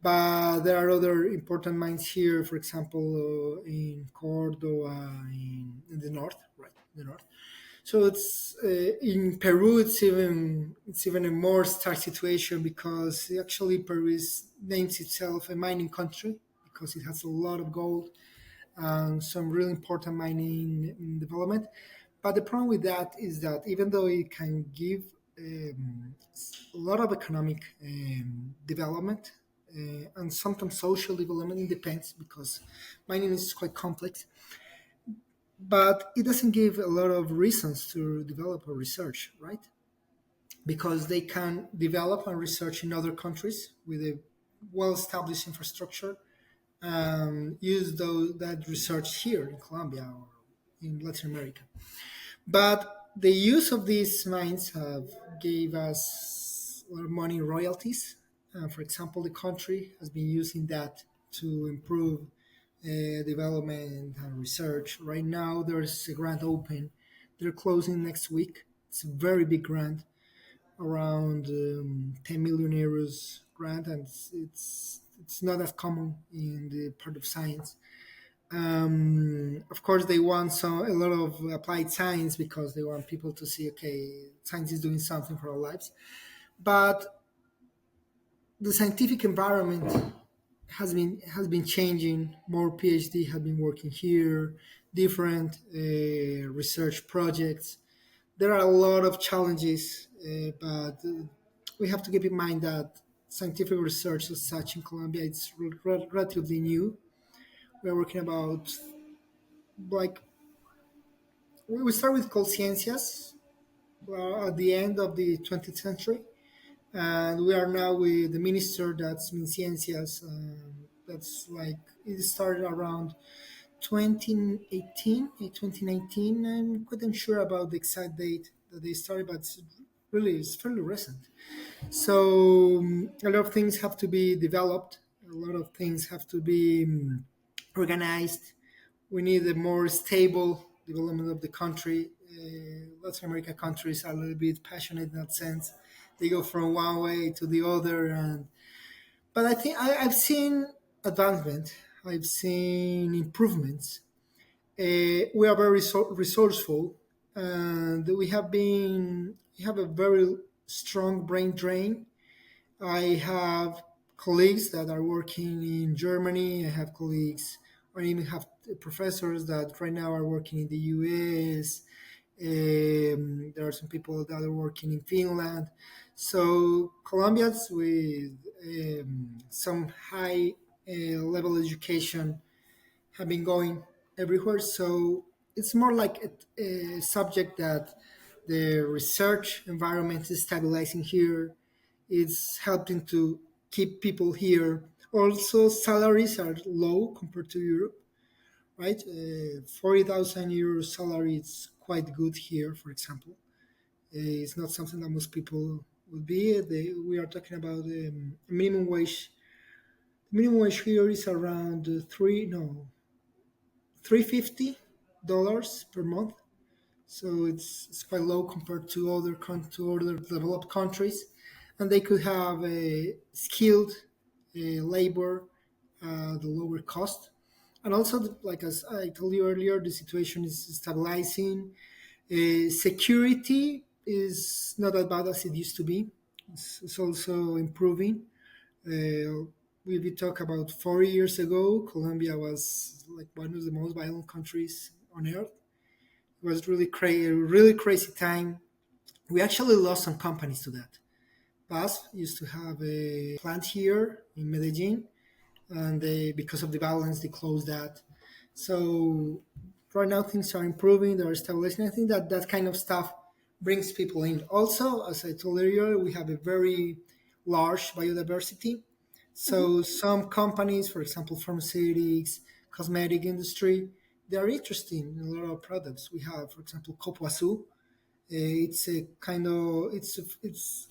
But there are other important mines here, for example, in Córdoba, in the north, right, the north. So it's in Peru. It's even a more stark situation because actually Peru names itself a mining country because it has a lot of gold and some really important mining development. But the problem with that is that even though it can give a lot of economic development and sometimes social development, it depends because mining is quite complex, but it doesn't give a lot of reasons to develop or research, right? Because they can develop and research in other countries with a well-established infrastructure, use that research here in Colombia or in Latin America. But the use of these mines have gave us a lot of money in royalties. For example, the country has been using that to improve development and research. Right now, there's a grant open. They're closing next week. It's a very big grant, around 10 million euros grant, and it's not as common in the part of science. Of course, they want a lot of applied science because they want people to see, okay, science is doing something for our lives. But the scientific environment has been changing. More PhD have been working here, different research projects. There are a lot of challenges, but we have to keep in mind that scientific research as such in Colombia it's relatively new. We're working about like we start with Conciencias at the end of the 20th century, and we are now with the minister that's Ciencias. That's like it started around 2018, 2019. I'm quite unsure about the exact date that they started, but it's fairly recent. So a lot of things have to be developed. A lot of things have to be organized. We need a more stable development of the country. Latin America countries are a little bit passionate in that sense. they go from one way to the other. And but I think I've seen advancement. I've seen improvements. We are very resourceful, and we have a very strong brain drain. I have colleagues that are working in Germany. I have colleagues, or even have professors that right now are working in the US. There are some people that are working in Finland. So Colombians with some high level education have been going everywhere. So it's more like a subject that the research environment is stabilizing here. It's helping to keep people here. Also, salaries are low compared to Europe, right? 40,000 euros salary is quite good here, for example. It's not something that most people would be. We are talking about minimum wage. Minimum wage here is around 350 dollars per month. So it's quite low compared to to other developed countries, and they could have a skilled labor at the lower cost. And also, like as I told you earlier, the situation is stabilizing. Security is not as bad as it used to be. It's also improving. We talk about 4 years ago, Colombia was like one of the most violent countries on earth. It was a really crazy time. We actually lost some companies to that. BASF used to have a plant here in Medellin, and because of the violence, they closed that. So right now things are improving. They are stabilizing. I think that that kind of stuff brings people in. Also, as I told earlier, we have a very large biodiversity. Mhm. So some companies, for example, pharmaceutics, cosmetic industry, they are interested in a lot of products. We have, for example, copoasu. It's a kind of it's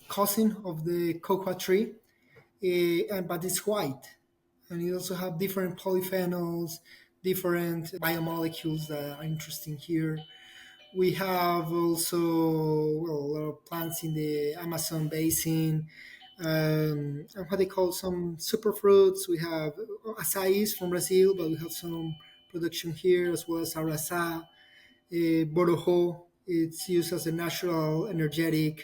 cousin of the cocoa tree, and but it's white, and you also have different polyphenols, different biomolecules that are interesting here. We have also, well, a lot of plants in the Amazon basin, and what they call some superfruits. We have acai is from Brazil, but we have some production here as well as araçá, borojo. It's used as a natural energetic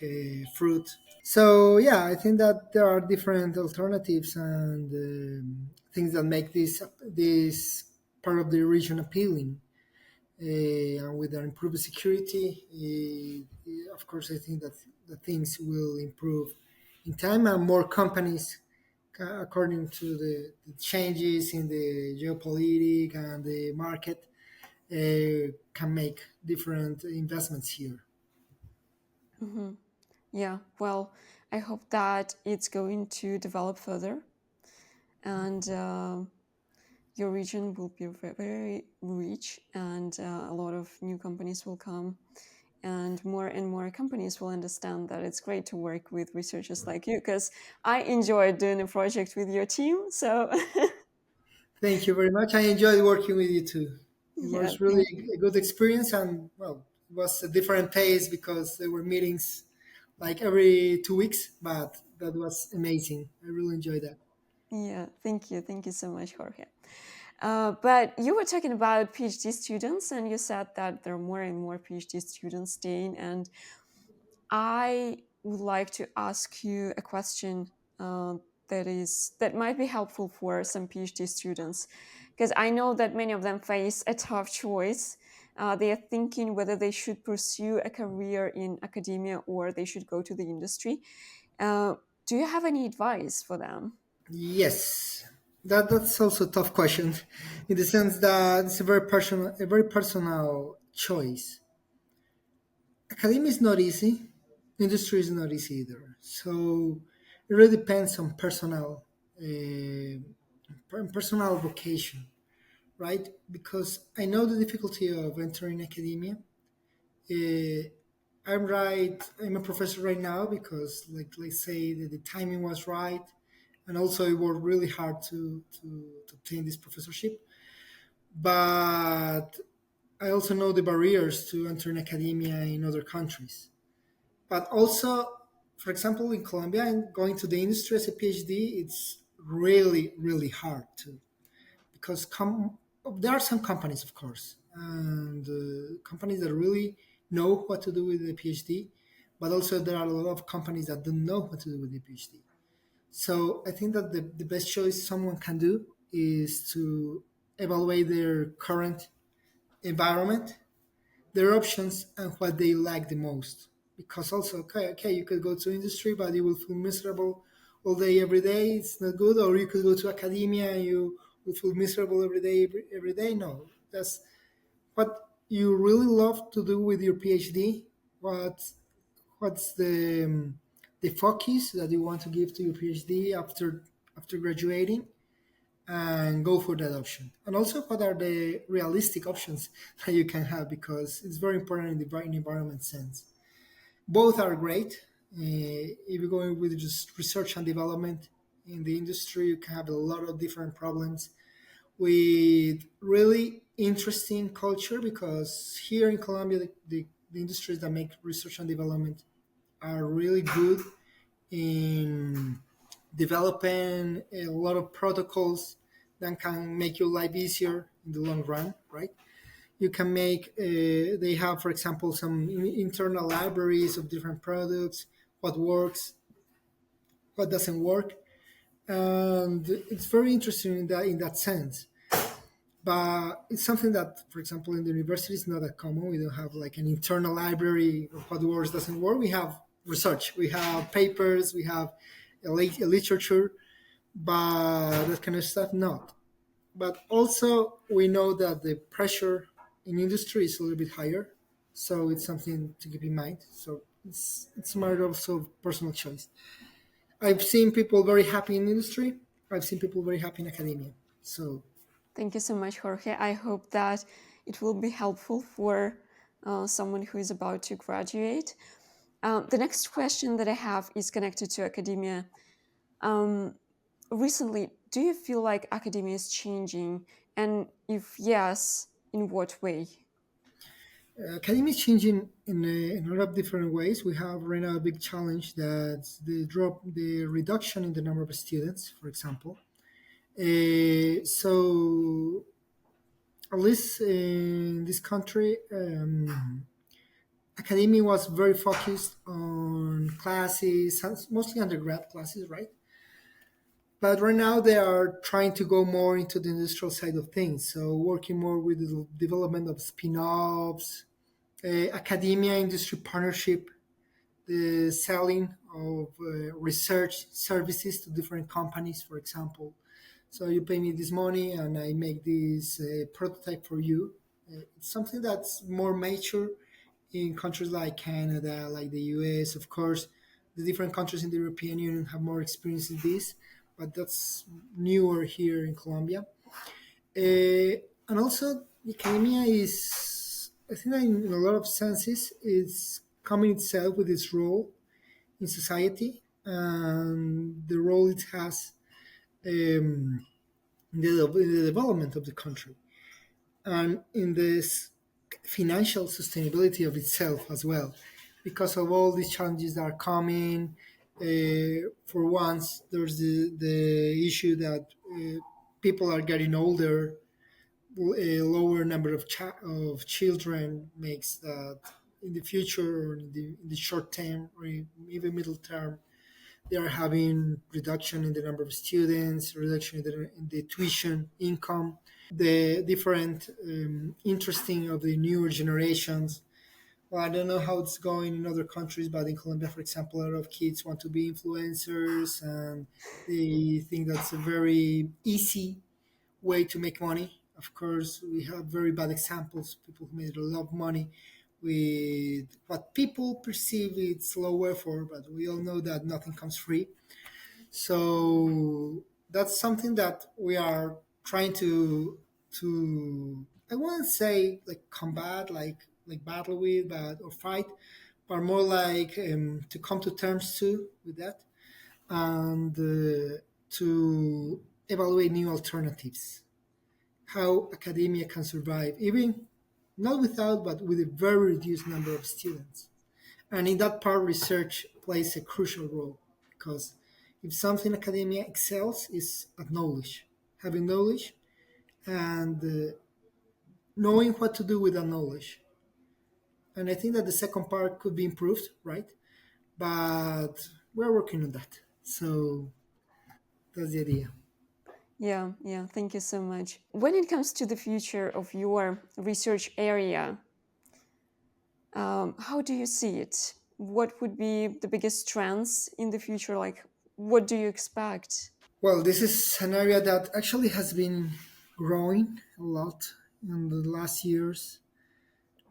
fruit. So yeah, I think that there are different alternatives and things that make this part of the region appealing. And with our improved security, of course, I think that the things will improve in time, and more companies, according to the changes in the geopolitics and the market, can make different investments here. Mhm. Yeah, well, I hope that it's going to develop further, and your region will be very rich, and a lot of new companies will come, and more companies will understand that it's great to work with researchers like you, because I enjoyed doing a project with your team. So Thank you very much. I enjoyed working with you too. It yeah, was really thank you. a good experience, and well, it was a different pace because there were meetings like every 2 weeks, but that was amazing. I really enjoyed that. Yeah, thank you so much, Jorge. But you were talking about PhD students, and you said that there are more and more PhD students staying. And I would like to ask you a question that might be helpful for some PhD students, because I know that many of them face a tough choice. They are thinking whether they should pursue a career in academia or they should go to the industry. Uh, do you have any advice for them? Yes, that's also a tough question, in the sense that it's a very personal choice. Academia is not easy. Industry is not easy either. So it really depends on personal vocation, right? Because I know the difficulty of entering academia. Uh, I'm a professor right now because, like, let's say that the timing was right, and also it worked really hard to obtain this professorship. But I also know the barriers to entering academia in other countries. But also, For example, in Colombia, and going to the industry as a PhD, it's really, really hard to because there are some companies, of course, and companies that really know what to do with the PhD, but also there are a lot of companies that don't know what to do with the PhD. So I think that the best choice someone can do is to evaluate their current environment, their options, and what they like the most. Because also, okay, you could go to industry, but you will feel miserable all day, every day. It's not good. Or you could go to academia and you will feel miserable every day, every day. No, that's what you really love to do with your PhD. What's the focus that you want to give to your PhD after graduating, and go for that option. And also, what are the realistic options that you can have, because it's very important in the environment sense. Both are great. If you're going with just research and development in the industry, you can have a lot of different problems with really interesting culture, because here in Colombia, the industries that make research and development are really good in developing a lot of protocols that can make your life easier in the long run, right? You can make, they have, for example, some internal libraries of different products, what works, what doesn't work. And it's very interesting in that sense. But it's something that, for example, in the university is not that common. We don't have like an internal library of what works, doesn't work. We have research, we have papers, we have a literature, but that kind of stuff not. But also we know that the pressure in industry is a little bit higher, so it's something to keep in mind. So it's a matter also of personal choice. I've seen people very happy in industry. I've seen people very happy in academia. So Thank you so much, Jorge. I hope that it will be helpful for someone who is about to graduate. The next question that I have is connected to academia. Um, Recently, do you feel like academia is changing? And if yes, in what way? academia is changing in a lot of different ways. We have right now a big challenge that's the reduction in the number of students, for example. So at least in this country, academia was very focused on classes, mostly undergrad classes, right? But right now they are trying to go more into the industrial side of things. So working more with the development of spin-offs, academia industry partnership, the selling of research services to different companies, for example. So you pay me this money and I make this prototype for you. It's something that's more mature in countries like Canada, like the US, of course. The different countries in the European Union have more experience in this, but that's newer here in Colombia. And also, academia is, I think, that in a lot of senses, it's coming itself with its role in society and the role it has in the development of the country and in this financial sustainability of itself as well, because of all these challenges that are coming. For once, there's the issue that people are getting older. A lower number of children makes that in the future, or in the short term, or even middle term, they are having reduction in the number of students, reduction in the tuition income, the different interesting of the newer generations. Well, I don't know how it's going in other countries, but in Colombia, for example, a lot of kids want to be influencers, and they think that's a very easy way to make money. Of course, we have very bad examples, people who made a lot of money with what people perceive it's low effort, but we all know that nothing comes free. So that's something that we are trying to I wouldn't say like combat, like battle with, but or fight, but more like to come to terms to with that, and to evaluate new alternatives, how academia can survive, even not without, but with a very reduced number of students. And in that part, research plays a crucial role because if something academia excels is at knowledge, having knowledge and knowing what to do with that knowledge. And I think that the second part could be improved, right? But we're working on that. So that's the idea. Yeah, yeah, thank you so much. When it comes to the future of your research area, how do you see it? What would be the biggest trends in the future? Like, what do you expect? Well, this is an area that actually has been growing a lot in the last years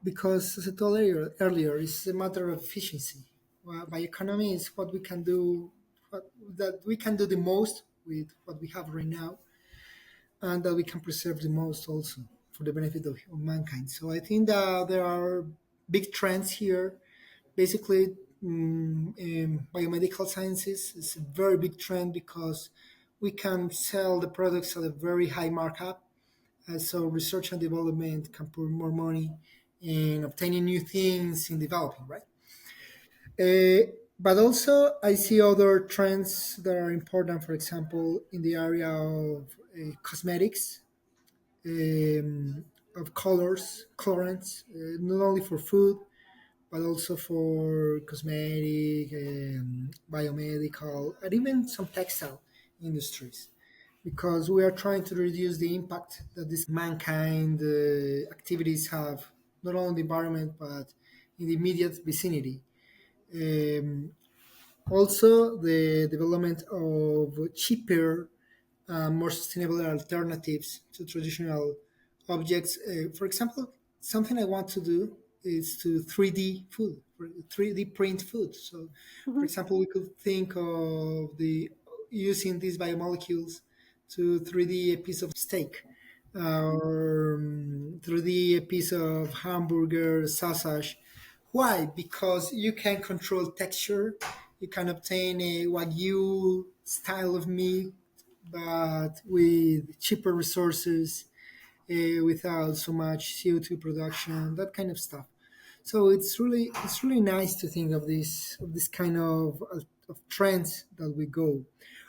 because, as I told earlier, it's a matter of efficiency. Well, bioeconomy is what we can do, that we can do the most with what we have right now, and that we can preserve the most also for the benefit of mankind. So I think that there are big trends here. Basically, biomedical sciences is a very big trend because we can sell the products at a very high markup. So research and development can put more money in obtaining new things in developing, right? But also, I see other trends that are important. For example, in the area of cosmetics, of colors, colorants, not only for food but also for cosmetic, biomedical, and even some textile industries, because we are trying to reduce the impact that this mankind activities have not only on the environment but in the immediate vicinity. Um, Also, the development of cheaper, more sustainable alternatives to traditional objects. For example, something I want to do is to 3D food, 3D print food. So, for Mhm. example, we could think of the using these biomolecules to 3D a piece of steak, or 3D a piece of hamburger sausage. Why? Because you can control texture, you can obtain a wagyu style of meat, but with cheaper resources, without so much CO2 production, that kind of stuff. So it's really nice to think of this kind of trends that we go.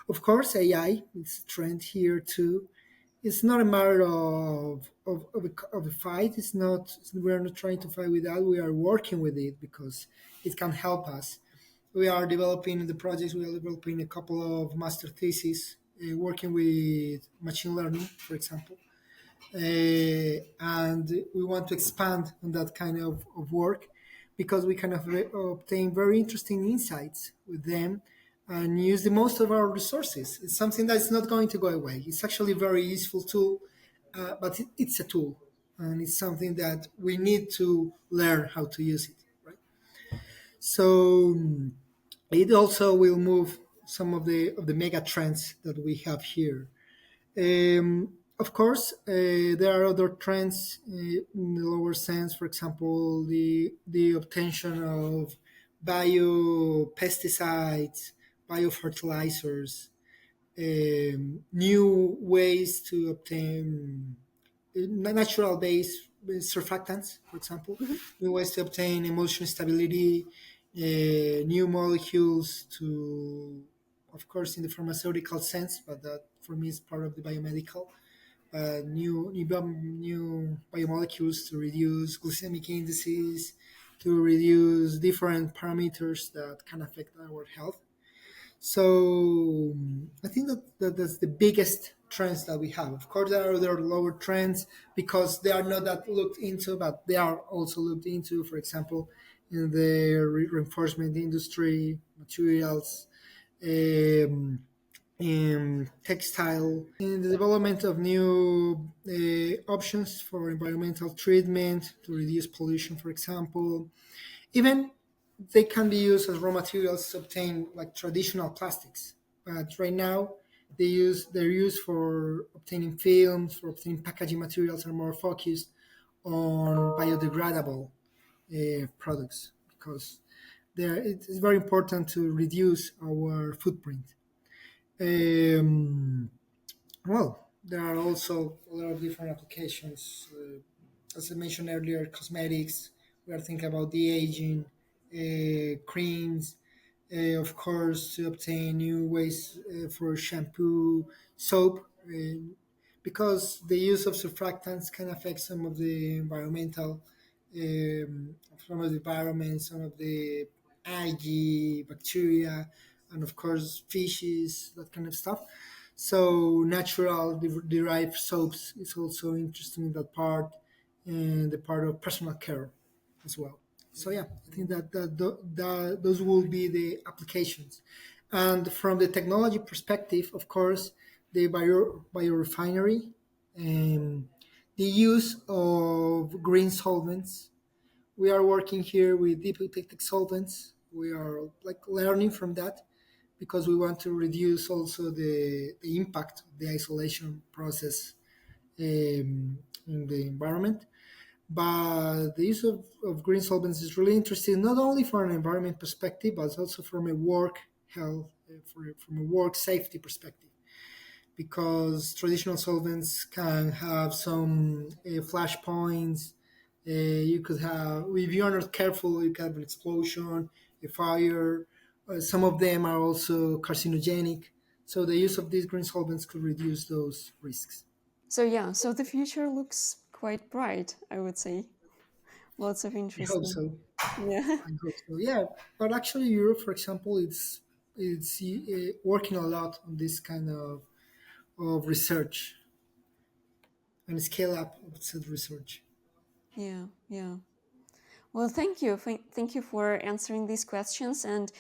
Of course, AI is a trend here too. It's not a matter of a fight. It's not. We're not trying to fight with that. We are working with it because it can help us. We are developing the projects. We are developing a couple of master theses, working with machine learning, for example, and we want to expand on that kind of work because we can obtain very interesting insights with them and use the most of our resources. It's something that's not going to go away. It's actually a very useful tool, but it's a tool, and it's something that we need to learn how to use it. Right. So it also will move some of the mega trends that we have here. Of course, there are other trends in the lower sense. For example, the obtention of biopesticides, biofertilizers, new ways to obtain natural based surfactants, for example, Mhm. new ways to obtain emulsion stability, new molecules to, of course, in the pharmaceutical sense, but that for me is part of the biomedical. New biomolecules to reduce glycemic indices, to reduce different parameters that can affect our health. So I think that's the biggest trends that we have. Of course, there are other lower trends because they are not that looked into, but they are also looked into. For example, in the reinforcement industry, materials, um, in textile, in the development of new options for environmental treatment to reduce pollution, for example. Even they can be used as raw materials to obtain like traditional plastics. But right now, they're used for obtaining films, for obtaining packaging materials, are more focused on biodegradable products because it's very important to reduce our footprint. Um, well, there are also a lot of different applications. As I mentioned earlier, cosmetics. We are thinking about de aging, creams, of course, to obtain new ways for shampoo, soap, because the use of surfactants can affect some of the environmental, some of the environment, some of the algae, bacteria, and of course fishes, that kind of stuff. So natural derived soaps is also interesting in that part, and the part of personal care as well. So yeah, I think that those will be the applications. And from the technology perspective, of course, the biorefinery, and the use of green solvents. We are working here with deep eutectic solvents. We are like learning from that because we want to reduce also the impact of the isolation process in the environment. But the use of green solvents is really interesting, not only from an environment perspective, but also from a work health, from a work safety perspective. Because traditional solvents can have some flash points. You could have, if you are not careful, you can have an explosion, a fire. Some of them are also carcinogenic. So the use of these green solvents could reduce those risks. So yeah, so the future looks quite bright, I would say. Lots of I hope interesting. so. Yeah. I hope so. Yeah, but actually, Europe, for example, it's working a lot on this kind of research and scale up of said research. Yeah, yeah. Well, thank you. Thank you for answering these questions. And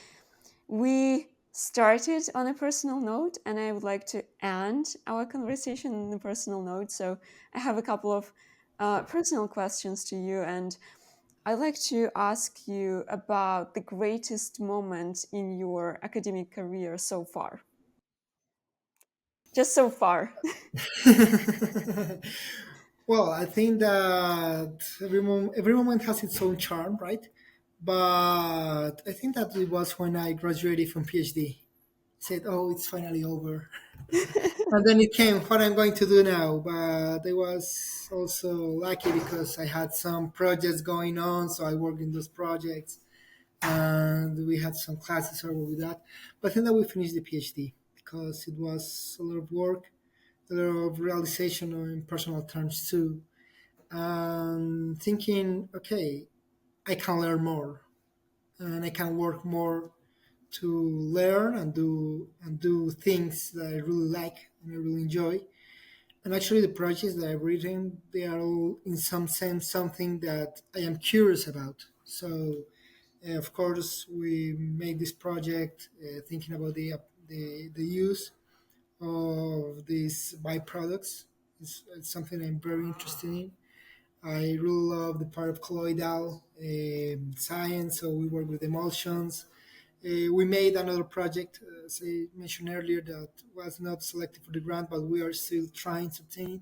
we started on a personal note, and I would like to end our conversation on a personal note. So I have a couple of personal questions to you, and I'd like to ask you about the greatest moment in your academic career so far. Just so far. Well, I think that every moment has its own charm, right? But I think that it was when I graduated from PhD. Said, "Oh, it's finally over," and then it came what I'm going to do now. But I was also lucky because I had some projects going on, so I worked in those projects, and we had some classes over with that. But then that we finished the PhD because it was a lot of work, a lot of realization in personal terms too. Thinking, okay, I can learn more and I can work more to learn and do things that I really like and I really enjoy. And actually, the projects that I've written, they are all in some sense something that I am curious about. So, of course, we made this project thinking about the use of these byproducts. It's something I'm very interested in. I really love the part of colloidal science, so we work with emulsions. We made another project, as I mentioned earlier, that was not selected for the grant, but we are still trying to obtain it.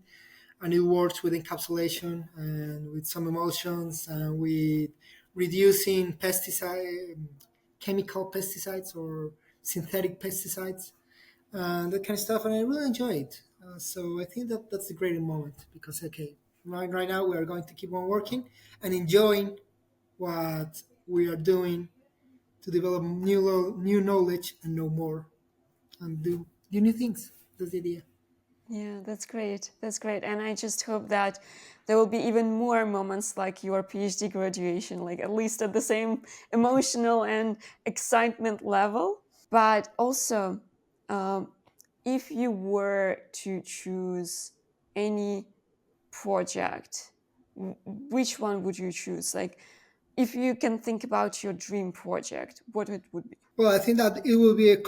And it works with encapsulation and with some emulsions and with reducing pesticide, chemical pesticides or synthetic pesticides and that kind of stuff. And I really enjoy it. So I think that that's a great moment because okay, right now we are going to keep on working and enjoying what we are doing to develop new knowledge and know more and do new things. That's the idea. Yeah, that's great. That's great. And I just hope that there will be even more moments like your PhD graduation, like at least at the same emotional and excitement level. But also, um, if you were to choose any project, which one would you choose? Like, if you can think about your dream project, what it would be? Well, I think that it will be of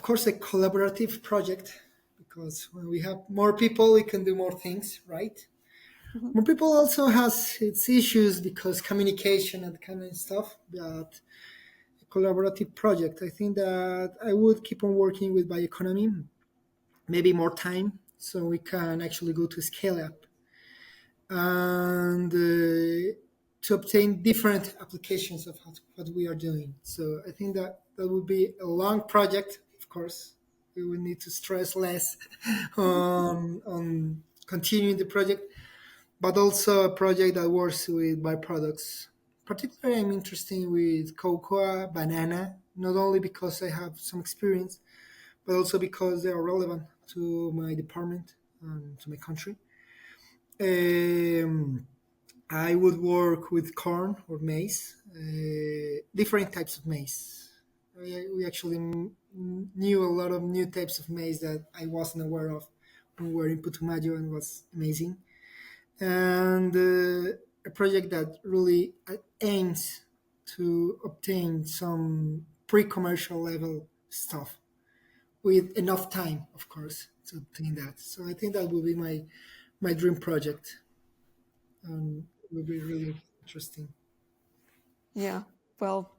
course, a collaborative project because when we have more people, we can do more things, right? Mhm. More people also has its issues because communication and kind of stuff. But a collaborative project, I think that I would keep on working with bioeconomy, maybe more time, so we can actually go to scale up and to obtain different applications of what we are doing. So I think that that would be a long project. Of course, we will need to stress less on continuing the project, but also a project that works with byproducts particularly I'm interested with cocoa, banana, not only because I have some experience, but also because they are relevant to my department and to my country. Um, I would work with corn or maize, different types of maize. We actually knew a lot of new types of maize that I wasn't aware of when we were in Putumayo, and was amazing. And a project that really aims to obtain some pre-commercial level stuff with enough time, of course, to obtain that. So I think that will be my dream project, and it will be really interesting. Yeah, well,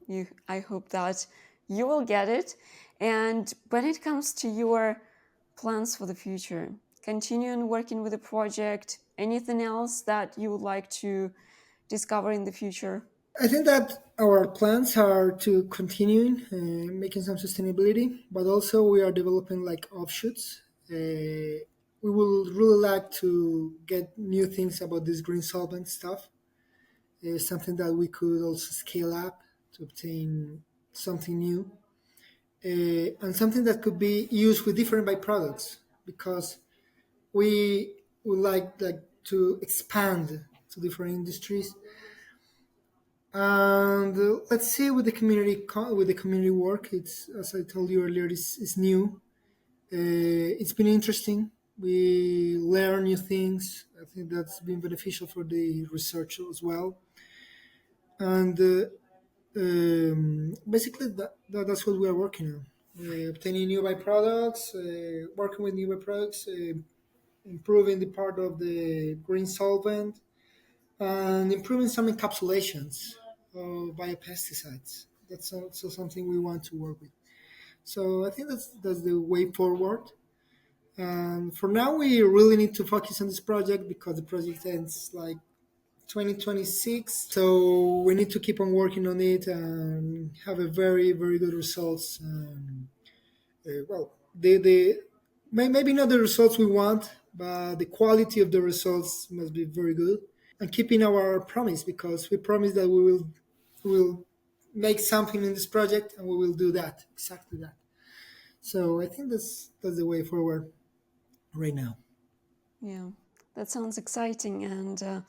I hope that you will get it. And when it comes to your plans for the future, continuing working with the project, anything else that you would like to discover in the future? I think that our plans are to continue making some sustainability, but also we are developing like offshoots. We would really like to get new things about this green solvent stuff. Something that we could also scale up to obtain something new, and something that could be used with different byproducts, because we would like to expand to different industries. And let's see with the with the community work. It's, as I told you earlier, it's new. It's been interesting. We learn new things. I think that's been beneficial for the research as well. And basically, that's what we are working on. Obtaining new byproducts, working with new byproducts, improving the part of the green solvent, and improving some encapsulations of biopesticides. That's also something we want to work with. So I think that's the way forward. And for now, we really need to focus on this project because the project ends like 2026. So we need to keep on working on it and have a very, very good results. Well, the maybe not the results we want, but the quality of the results must be very good. And keeping our promise, because we promise that we will make something in this project, and we will do that, exactly that. So I think that's the way forward right now. Yeah, that sounds exciting. And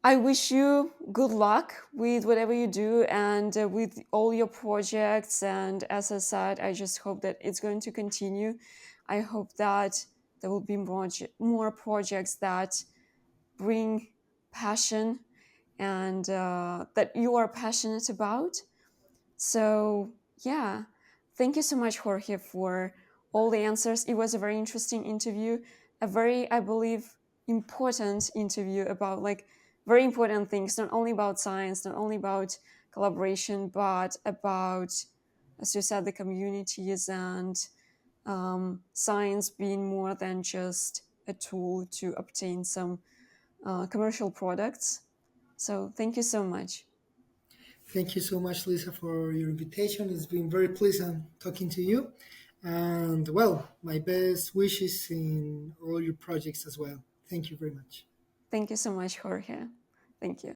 I wish you good luck with whatever you do and with all your projects. And as I said, I just hope that it's going to continue. I hope that there will be more projects that bring passion and that you are passionate about. So, yeah, thank you so much, Jorge, for all the answers. It was a very interesting interview, a very, I believe, important interview about like very important things, not only about science, not only about collaboration, but about, as you said, the communities and science being more than just a tool to obtain some commercial products. So, thank you so much. Thank you so much, Lisa, for your invitation. It's been very pleasant talking to you. And well, my best wishes in all your projects as well. Thank you very much. Thank you so much, Jorge. Thank you.